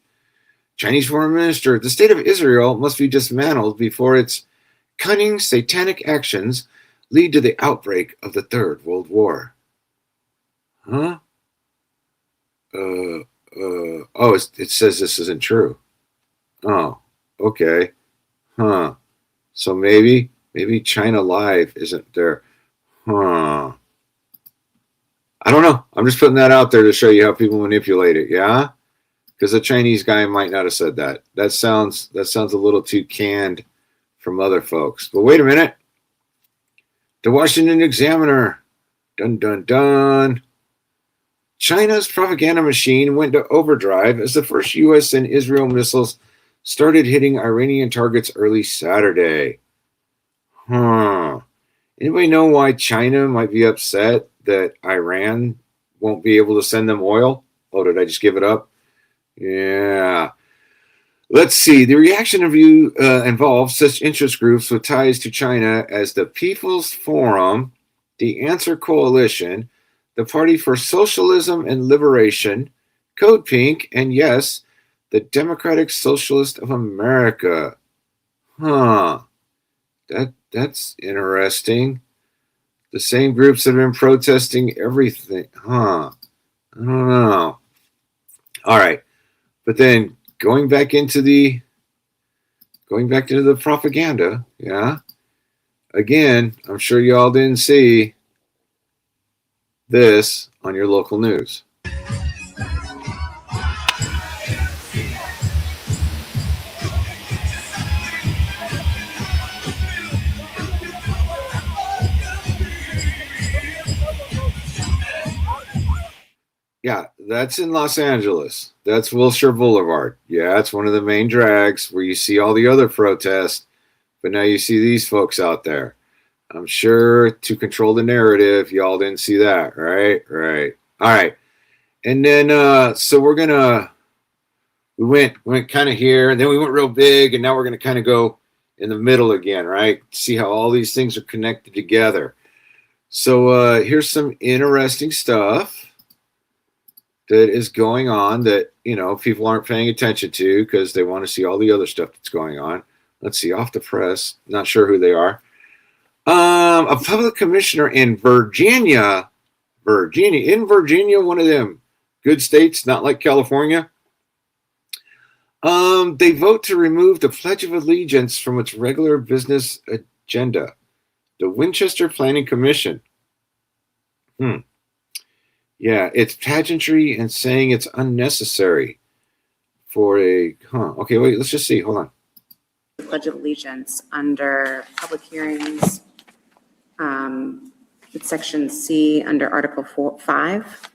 Chinese foreign minister. The state of Israel must be dismantled before its cunning satanic actions lead to the outbreak of the Third World War. Huh? It says this isn't true. Oh, okay. Huh. So maybe China Live isn't there. Huh. I don't know. I'm just putting that out there to show you how people manipulate it, yeah? Because a Chinese guy might not have said that. That sounds a little too canned from other folks. But wait a minute. The Washington Examiner. Dun, dun, dun. China's propaganda machine went to overdrive as the first U.S. and Israel missiles started hitting Iranian targets early Saturday. Huh. Anybody know why China might be upset that Iran won't be able to send them oil? Oh, did I just give it up? Yeah. Let's see. The reaction review involves such interest groups with ties to China as the People's Forum, the Answer Coalition, the Party for Socialism and Liberation, Code Pink, and yes, the Democratic Socialist of America. Huh. That's interesting. The same groups that have been protesting everything. Huh. I don't know. All right. But then going back into the propaganda, yeah. Again, I'm sure y'all didn't see this on your local news. Yeah, that's in Los Angeles. That's Wilshire Boulevard. Yeah, it's one of the main drags where you see all the other protests, but now you see these folks out there. I'm sure to control the narrative, y'all didn't see that, right? Right. All right. And then so we went kind of here, and then we went real big, and now we're gonna kind of go in the middle again, right? See how all these things are connected together. So here's some interesting stuff that is going on that, you know, people aren't paying attention to because they want to see all the other stuff that's going on. Let's see, off the press, not sure who they are. A public commissioner in Virginia, one of them good states, not like California. They vote to remove the Pledge of Allegiance from its regular business agenda. The Winchester Planning Commission. Yeah, it's pageantry and saying it's unnecessary for a, okay, wait, let's just see. Hold on. The Pledge of Allegiance under public hearings, it's section C under Article 5.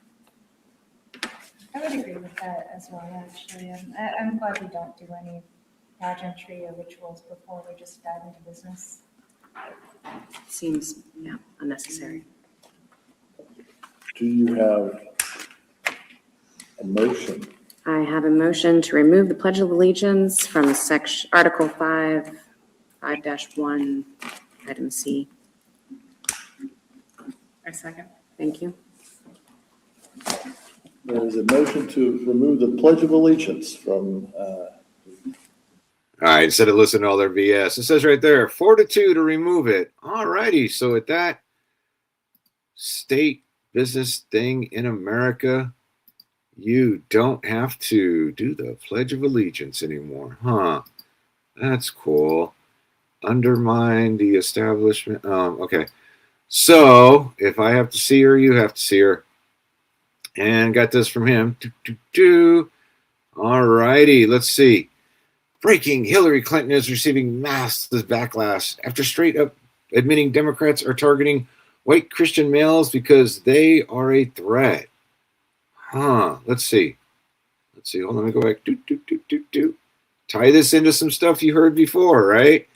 I would agree with that as well, actually. I'm glad we don't do any pageantry or rituals before we just dive into business. Seems, yeah, unnecessary. Do you have a motion? I have a motion to remove the Pledge of Allegiance from section Article 5-1, item C. A second. Thank you. There is a motion to remove the Pledge of Allegiance from. All right, instead of listening to all their BS, it says right there, 4-2 to remove it. All righty, so at that state business thing in America, you don't have to do the Pledge of Allegiance anymore, huh? That's cool. Undermine the establishment. Okay. So if I have to see her, you have to see her. And got this from him. All righty, let's see. Breaking: Hillary Clinton is receiving massive backlash after straight up admitting Democrats are targeting white Christian males because they are a threat. Let's see. Hold on, let me go back. Tie this into some stuff you heard before, right?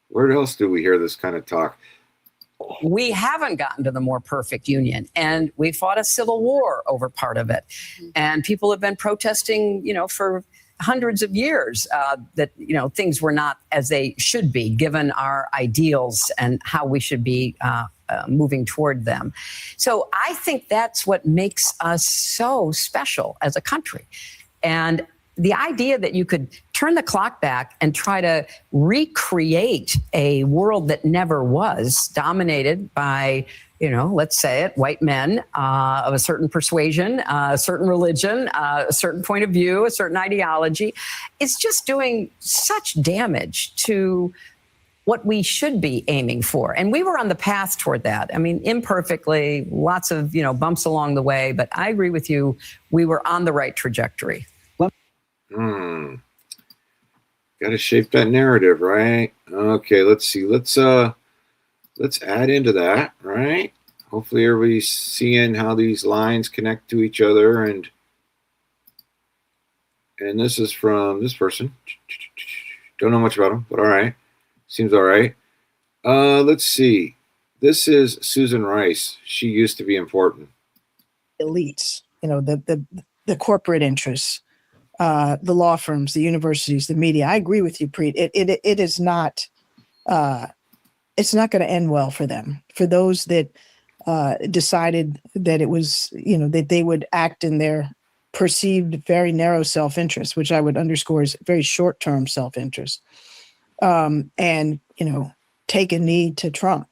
Where else do we hear this kind of talk? We haven't gotten to the more perfect union, and we fought a civil war over part of it. And people have been protesting, for hundreds of years that, things were not as they should be given our ideals and how we should be moving toward them. So I think that's what makes us so special as a country. And the idea that you could turn the clock back and try to recreate a world that never was, dominated by, let's say it, white men of a certain persuasion, a certain religion, a certain point of view, a certain ideology, it's just doing such damage to what we should be aiming for. And we were on the path toward that. I mean, imperfectly, lots of, bumps along the way, but I agree with you. We were on the right trajectory. Got to shape that narrative, right? Okay, let's see. Let's add into that, right? Hopefully everybody's seeing how these lines connect to each other, and this is from this person. Don't know much about him, but all right. Seems all right. Let's see. This is Susan Rice. She used to be important. Elites, the corporate interests, the law firms, the universities, the media. I agree with you, Preet. It is not. It's not going to end well for them. For those that decided that it was, that they would act in their perceived very narrow self-interest, which I would underscore is very short-term self-interest, and take a knee to Trump.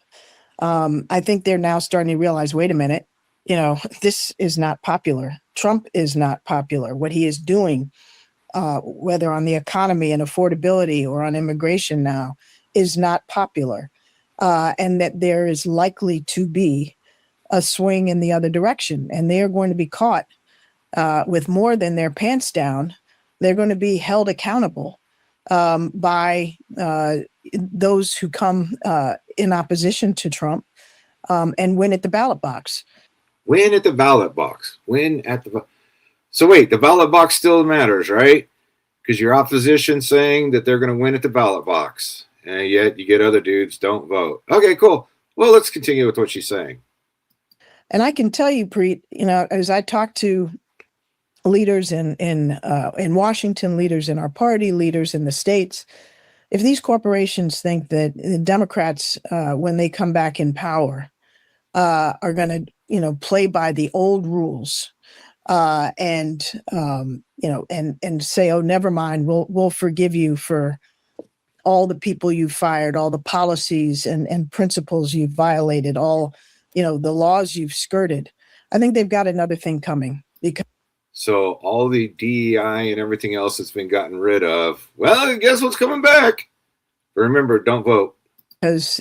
I think they're now starting to realize, wait a minute, this is not popular. Trump is not popular. What he is doing, whether on the economy and affordability or on immigration now, is not popular. And that there is likely to be a swing in the other direction. And they are going to be caught with more than their pants down. They're going to be held accountable by those who come in opposition to Trump and win at the ballot box. Win at the ballot box. So wait, the ballot box still matters, right? Because your opposition saying that they're going to win at the ballot box, and yet you get other dudes don't vote. Okay, cool. Well, let's continue with what she's saying. And I can tell you, Preet, as I talk to leaders in Washington, leaders in our party, leaders in the states, if these corporations think that the Democrats, when they come back in power, are going to, play by the old rules, and say, oh, never mind, we'll forgive you for all the people you fired, all the policies and principles you've violated, all, the laws you've skirted. I think they've got another thing coming. So all the DEI and everything else that's been gotten rid of, well, guess what's coming back? Remember, don't vote. Because,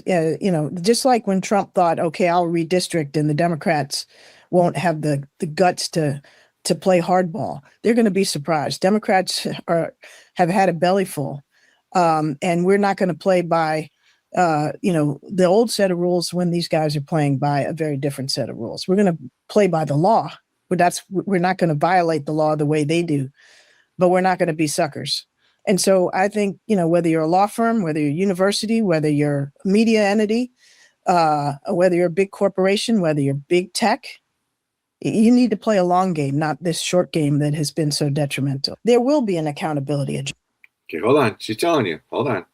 just like when Trump thought, okay, I'll redistrict and the Democrats won't have the guts to play hardball, they're going to be surprised. Democrats have had a belly full, and we're not going to play by, the old set of rules when these guys are playing by a very different set of rules. We're going to play by the law. We're not going to violate the law the way they do, but we're not going to be suckers. And so I think, whether you're a law firm, whether you're a university, whether you're a media entity, whether you're a big corporation, whether you're big tech, you need to play a long game, not this short game that has been so detrimental. There will be an accountability agenda. Okay, hold on. She's telling you. Hold on.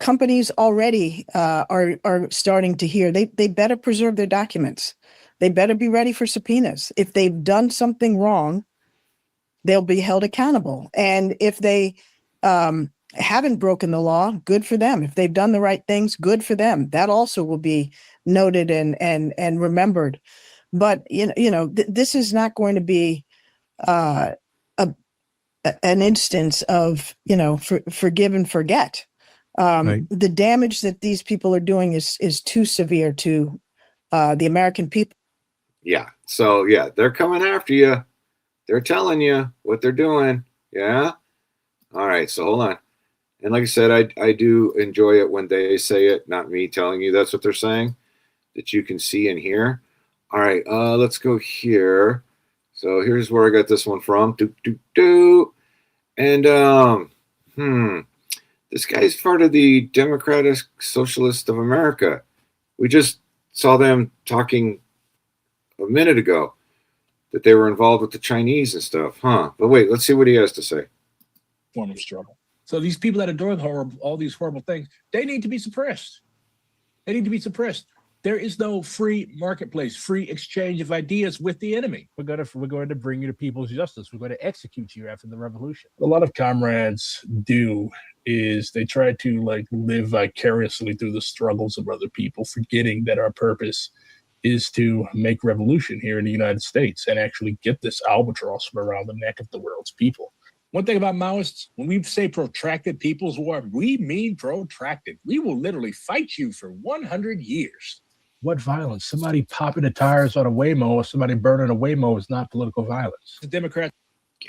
Companies already are starting to hear they better preserve their documents. They better be ready for subpoenas. If they've done something wrong, they'll be held accountable. And if they haven't broken the law, good for them. If they've done the right things, good for them. That also will be noted and remembered. But this is not going to be an instance of forgive and forget. Right. The damage that these people are doing is too severe to the American people. Yeah. So yeah, they're coming after you. They're telling you what they're doing. Yeah. All right. So hold on. And like I said, I do enjoy it when they say it, not me telling you that's what they're saying, that you can see and hear. All right. Let's go here. So here's where I got this one from. And this guy's part of the Democratic Socialist of America. We just saw them talking a minute ago that they were involved with the Chinese and stuff, huh? But wait, let's see what he has to say. Form of struggle. So these people that are doing all these horrible things, they need to be suppressed. They need to be suppressed. There is no free marketplace, free exchange of ideas with the enemy. We're going to bring you to people's justice. We're going to execute you after the revolution. A lot of comrades do is they try to live vicariously through the struggles of other people, forgetting that our purpose is to make revolution here in the United States and actually get this albatross from around the neck of the world's people. One thing about Maoists, when we say protracted people's war, we mean protracted. We will literally fight you for 100 years. What violence? Somebody popping the tires on a Waymo or somebody burning a Waymo is not political violence. The Democrats.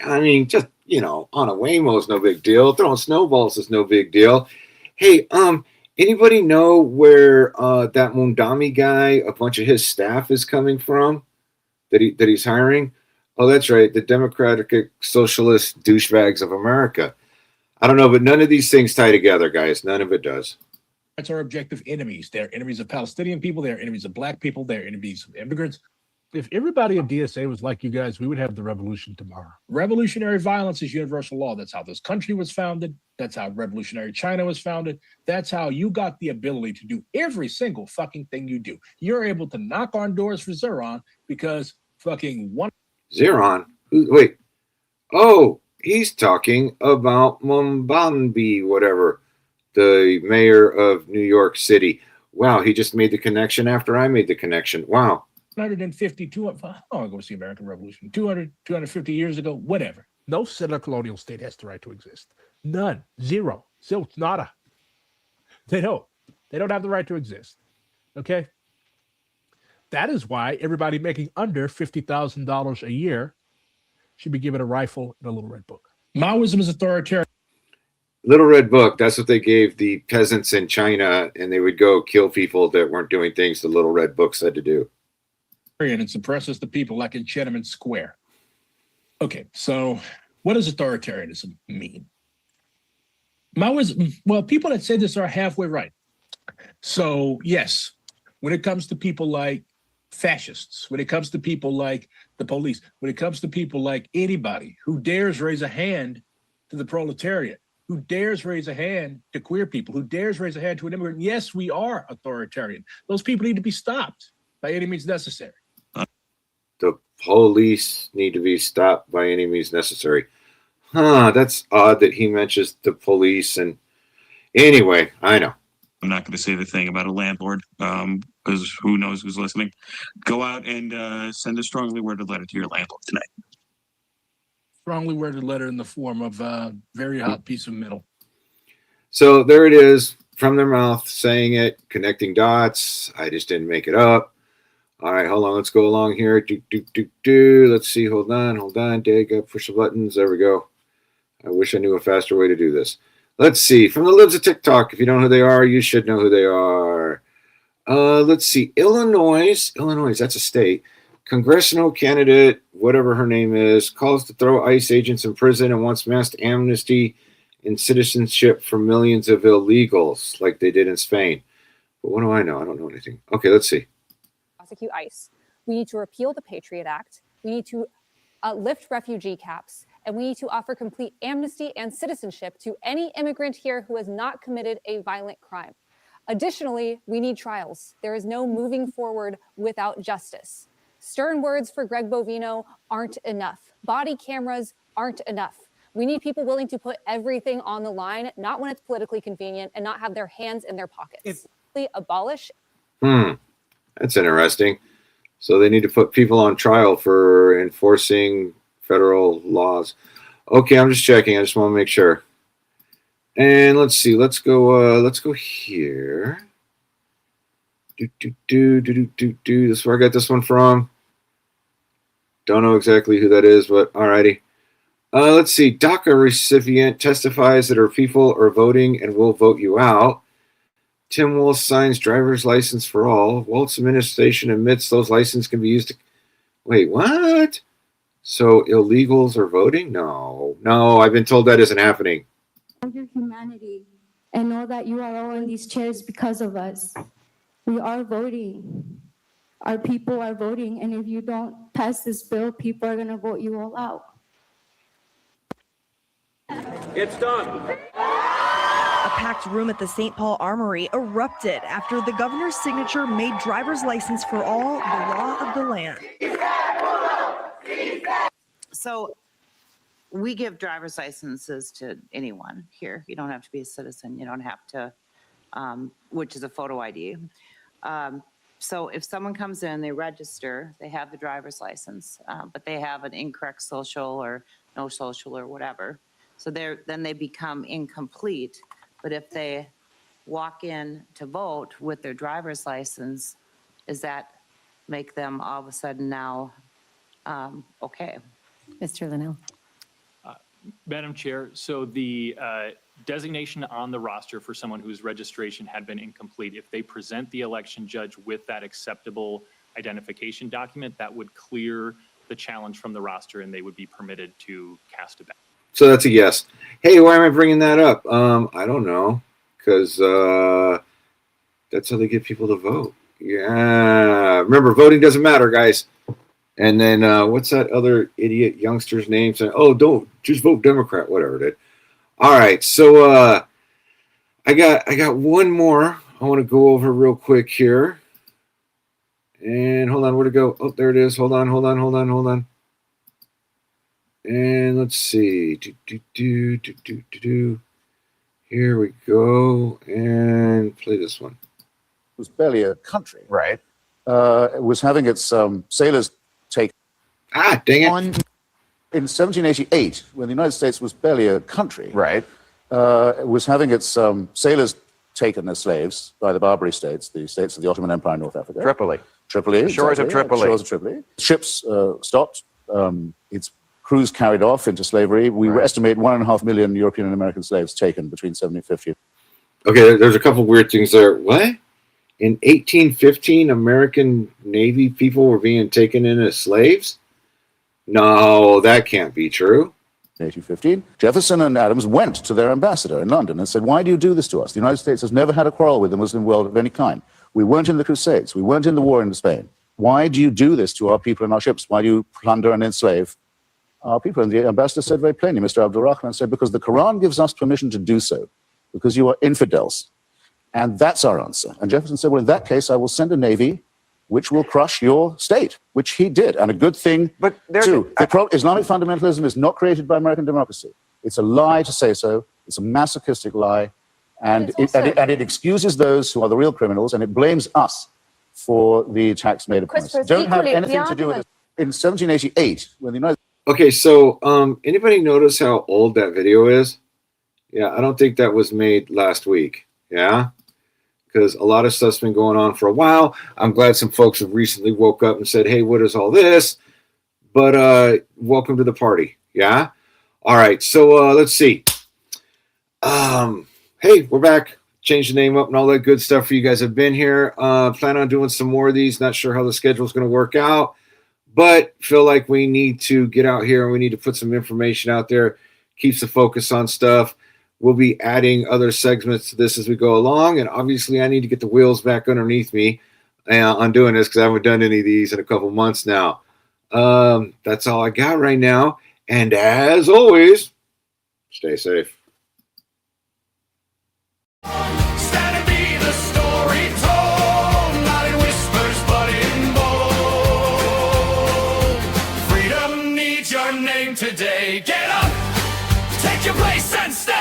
I mean, just, on a Waymo is no big deal. Throwing snowballs is no big deal. Hey, anybody know where that Mundami guy, a bunch of his staff is coming from that he's hiring? Oh, that's right. The Democratic Socialist douchebags of America. I don't know, but none of these things tie together, guys. None of it does. are objective enemies. They're enemies of Palestinian people. They're enemies of black people. They're enemies of immigrants. If everybody in DSA was like you guys, we would have the revolution tomorrow. Revolutionary violence is universal law. That's how this country was founded. That's how revolutionary China was founded. That's how you got the ability to do every single fucking thing you do. You're able to knock on doors for Zeron because fucking one. Zeron? Wait. Oh, he's talking about Mumbanbi, whatever, the mayor of New York City. Wow, he just made the connection after I made the connection. Wow. 150, 200, I don't want to go see American Revolution. 200, 250 years ago, whatever. No settler colonial state has the right to exist. None. Zero. Zilch. Nada. They don't. They don't have the right to exist. Okay? That is why everybody making under $50,000 a year should be given a rifle and a little red book. Maoism is authoritarian. Little Red Book, that's what they gave the peasants in China, and they would go kill people that weren't doing things the Little Red Book said to do. And suppresses the people like in Tiananmen Square. Okay, so what does authoritarianism mean? Maoism, well, people that say this are halfway right. So, yes, when it comes to people like fascists, when it comes to people like the police, when it comes to people like anybody who dares raise a hand to the proletariat, who dares raise a hand to queer people, who dares raise a hand to an immigrant, yes, we are authoritarian. Those people need to be stopped by any means necessary. The police need to be stopped by any means necessary. That's odd that he mentions the police. And anyway, I know. I'm not going to say the thing about a landlord, because who knows who's listening. Go out and send a strongly worded letter to your landlord tonight. Strongly worded letter in the form of a very hot piece of metal. So there it is, from their mouth, saying it, connecting dots. I just didn't make it up. All right, hold on. Let's go along here. Let's see. Hold on. Dig up, push the buttons. There we go. I wish I knew a faster way to do this. Let's see. From the libs of TikTok. If you don't know who they are, you should know who they are. Let's see. Illinois. That's a state. Congressional candidate, whatever her name is, calls to throw ICE agents in prison and wants mass amnesty and citizenship for millions of illegals, like they did in Spain. But what do I know? I don't know anything. Okay, let's see. Prosecute ICE. We need to repeal the Patriot Act. We need to lift refugee caps. And we need to offer complete amnesty and citizenship to any immigrant here who has not committed a violent crime. Additionally, we need trials. There is no moving forward without justice. Stern words for Greg Bovino aren't enough. Body cameras aren't enough. We need people willing to put everything on the line, not when it's politically convenient, and not have their hands in their pockets. Abolish. That's interesting. So they need to put people on trial for enforcing federal laws. Okay, I'm just checking. I just want to make sure. And let's see. Let's go here. This is where I got this one from. Don't know exactly who that is, but alrighty. Let's see. DACA recipient testifies that her people are voting and will vote you out. Tim Walz signs driver's license for all. Walz administration admits those licenses can be used to... Wait, what? So illegals are voting? No, I've been told that isn't happening. Your humanity and know that you are all in these chairs because of us. We are voting. Our people are voting, and if you don't pass this bill, people are going to vote you all out. It's done. A packed room at the St. Paul Armory erupted after the governor's signature made driver's license for all the law of the land. So we give driver's licenses to anyone here. You don't have to be a citizen. You don't have to, which is a photo ID. So if someone comes in, they register, they have the driver's license, but they have an incorrect social or no social or whatever. So then they become incomplete. But if they walk in to vote with their driver's license, does that make them all of a sudden now okay? Mr. Linnell. Madam Chair, so the designation on the roster for someone whose registration had been incomplete, if they present the election judge with that acceptable identification document, that would clear the challenge from the roster and they would be permitted to cast a ballot. So that's a yes. Hey, why am I bringing that up? I don't know, because That's how they get people to vote. Yeah. Remember, voting doesn't matter, guys. And then what's that other idiot youngster's name? Saying, "Oh, don't just vote Democrat," whatever it is. All right, so I got one more I want to go over real quick here. And hold on, where'd it go? Oh, there it is. Hold on. And let's see. Here we go. And play this one. It was barely a country. Right. It was having its sailors take. Ah, dang it. In 1788, when the United States was barely a country. Right. It was having its sailors taken as slaves by the Barbary states, the states of the Ottoman Empire in North Africa. Tripoli. Shores of Tripoli. Shores of Tripoli. Ships stopped. Its crews carried off into slavery. We estimate 1.5 million European and American slaves taken between 1750. Okay, there's a couple weird things there. What? In 1815, American Navy people were being taken in as slaves? No, that can't be true. 1815, Jefferson and Adams went to their ambassador in London and said, "Why do you do this to us? The United States has never had a quarrel with the Muslim world of any kind. We weren't in the Crusades. We weren't in the war in Spain. Why do you do this to our people and our ships? Why do you plunder and enslave our people?" And the ambassador said very plainly, Mr. Abdul Rahman said, "Because the Quran gives us permission to do so, because you are infidels." And that's our answer. And Jefferson said, "Well, in that case, I will send a navy which will crush your state," which he did. And a good thing, too. Islamic fundamentalism is not created by American democracy. It's a lie to say so. It's a masochistic lie. And it excuses those who are the real criminals, and it blames us for the attacks made upon us. Don't have anything to do with it. In 1788, when the United Okay, so anybody notice how old that video is? Yeah, I don't think that was made last week. Yeah? Because a lot of stuff's been going on for a while. I'm glad some folks have recently woke up and said, "Hey, what is all this?" But welcome to the party. Yeah? All right, so let's see. Hey, we're back. Changed the name up and all that good stuff for you guys have been here. Plan on doing some more of these. Not sure how the schedule is going to work out, but feel like we need to get out here and we need to put some information out there. Keeps the focus on stuff. We'll be adding other segments to this as we go along. And obviously, I need to get the wheels back underneath me on doing this because I haven't done any of these in a couple months now. That's all I got right now. And as always, stay safe. Stand and be the story told, not in whispers, but in bold. Freedom needs your name today. Get up, take your place and stay.